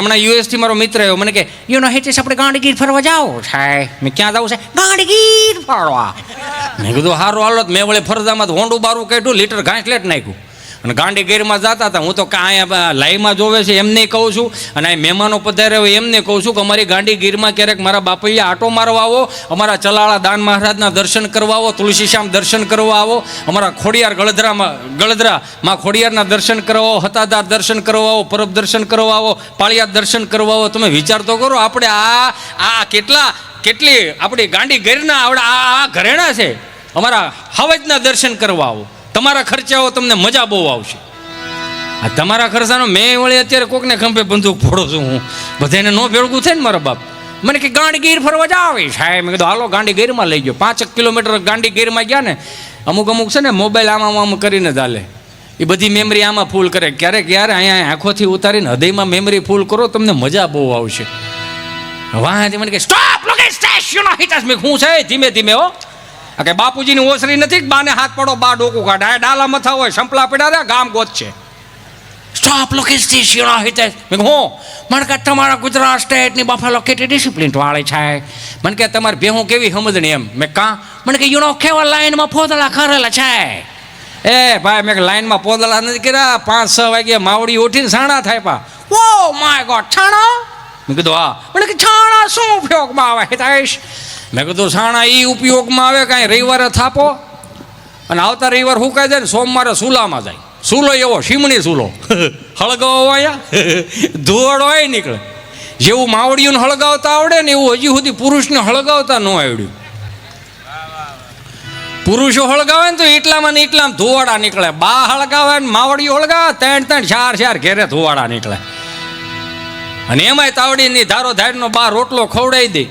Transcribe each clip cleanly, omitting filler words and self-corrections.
હમણાં યુએસથી મારો મિત્ર આવ્યો, મને કે હિતેશ આપણે ગાંડીગીર ફરવા જાઓ છે. મેં ક્યાં જવું છે? ગાંડીગીર ફરવા. મેં કીધું સારું હાલો. મેં વળી ફરજામાં હોંડું બારું કાઢ્યું, લીટર ઘાસ લેટ નાખ્યું અને ગાંડીગીરમાં જતા હતા. હું તો અહીંયા લાઈવમાં જોવે છે એમને કહું છું અને આ મહેમાનો પધાર્યા હોય એમને કહું છું કે અમારી ગાંડીગીરમાં ક્યારેક મારા બાપૈયા આટો મારવા આવો, અમારા ચલાળા દાન મહારાજના દર્શન કરવા આવો, તુલસીશ્યામ દર્શન કરવા આવો, અમારા ખોડિયાર ગળધરામાં ખોડિયારના દર્શન કરવા આવો, હતાદાર દર્શન કરવા આવો, પરબ દર્શન કરવા આવો, પાળિયાદ દર્શન કરવા આવો. તમે વિચાર તો કરો, આપણે આ કેટલી આપણી ગાંડીગીરના આ ઘરેણા છે. અમારા હવજના દર્શન કરવા આવો, તમારા ખર્ચાઓ તમને મજા બહુ આવશે. આ તમારા ખર્ચાનો મેં વળી અત્યારે કોકને ખંભે બંદૂક ફોડો છું હું, બધાને નો ભેળગું થાય ને. મારા બાપ મને કે ગાંડીગીર ફરવા જાવ સાહેબ. મેં કીધું હાલો ગાંડીગીરમાં લઈ ગયો. 5 કિલોમીટર ગાંડીગીરમાં ગયા ને. અમુક છે ને મોબાઈલ આમ કરીને ચાલે, એ બધી મેમરી આમાં ફૂલ કરે. ક્યારેક યાર અહીંયા આંખોથી ઉતારીને હૃદયમાં મેમરી ફૂલ કરો, તમને મજા બહુ આવશે. વાંથી મને કે સ્ટોપ લોકેશન હિતાશ. મેં શું છે ધીમે ધીમે હો કે બાપુજીની ઓસરી નથી, બાને હાથ પડો, બા ડોકું કાઢે, ડાલા મથા હોય, સંપલા પડ્યા રે, ગામ ગોત છે. સ્ટોપ લોકેશન હિતાશ. મેં હું મને કે તમારા ગુજરાત સ્ટેટની બફાલો કેટલી ડિસિપ્લિન વાળી છે. મને કે તમારી ભેહું કેવી સમજણી એમ. મેં કાં? મને કે કેવા લાઈનમાં પોદળા કરેલા છે. એ ભાઈ મેં લાઈનમાં પોદળા નથી કર્યા. 5-6 વાગે માવડી ઉઠીને છાણા થાય પા. ઓ માય ગોડ, છાણા? મેં કીધું હા. મને કે છાણા શું ઉપયોગમાં આવે હિતાશ? મેં કીધું છાણા એ ઉપયોગમાં આવે કાંઈ રવિવારે થાપો અને આવતા રવિવાર સુકાઈ જાય ને સોમવારે સુલામાં જાય. સૂલો એવો શીમણી સૂલો હળગાવો અહીંયા ધોળ હોય નીકળે. જેવું માવડીઓને હળગાવતા આવડે ને એવું હજી સુધી પુરુષને હળગાવતા ન આવડ્યું. પુરુષો હળગાવે ને તો એટલામાં ને એટલામાં ધોવાડા નીકળે. બા હળગાવે ને માવડીઓ હળગાવે 3-4 ઘેરે ધોવાડા નીકળે. અને એમાંય તાવડીની ધારો ધારનો બા રોટલો ખવડાવી દે.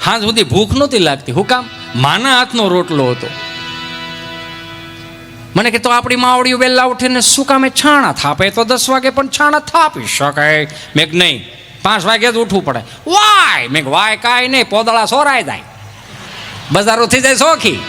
હાંજ સુધી ભૂખ નહોતી લાગતી. હું કામ? માના હાથનો રોટલો હતો. મને કે તો આપણી માવડીઓ વહેલા ઉઠીને શું કામે છાણા થાપે? તો 10 વાગે પણ છાણા થાપી શકાય. મેં નહીં, 5 વાગે જ ઉઠવું પડે. વાય? મેં વાય કાંઈ નહીં, પોદળા સોરાઈ જાય, બજારો થઈ જાય સોખી.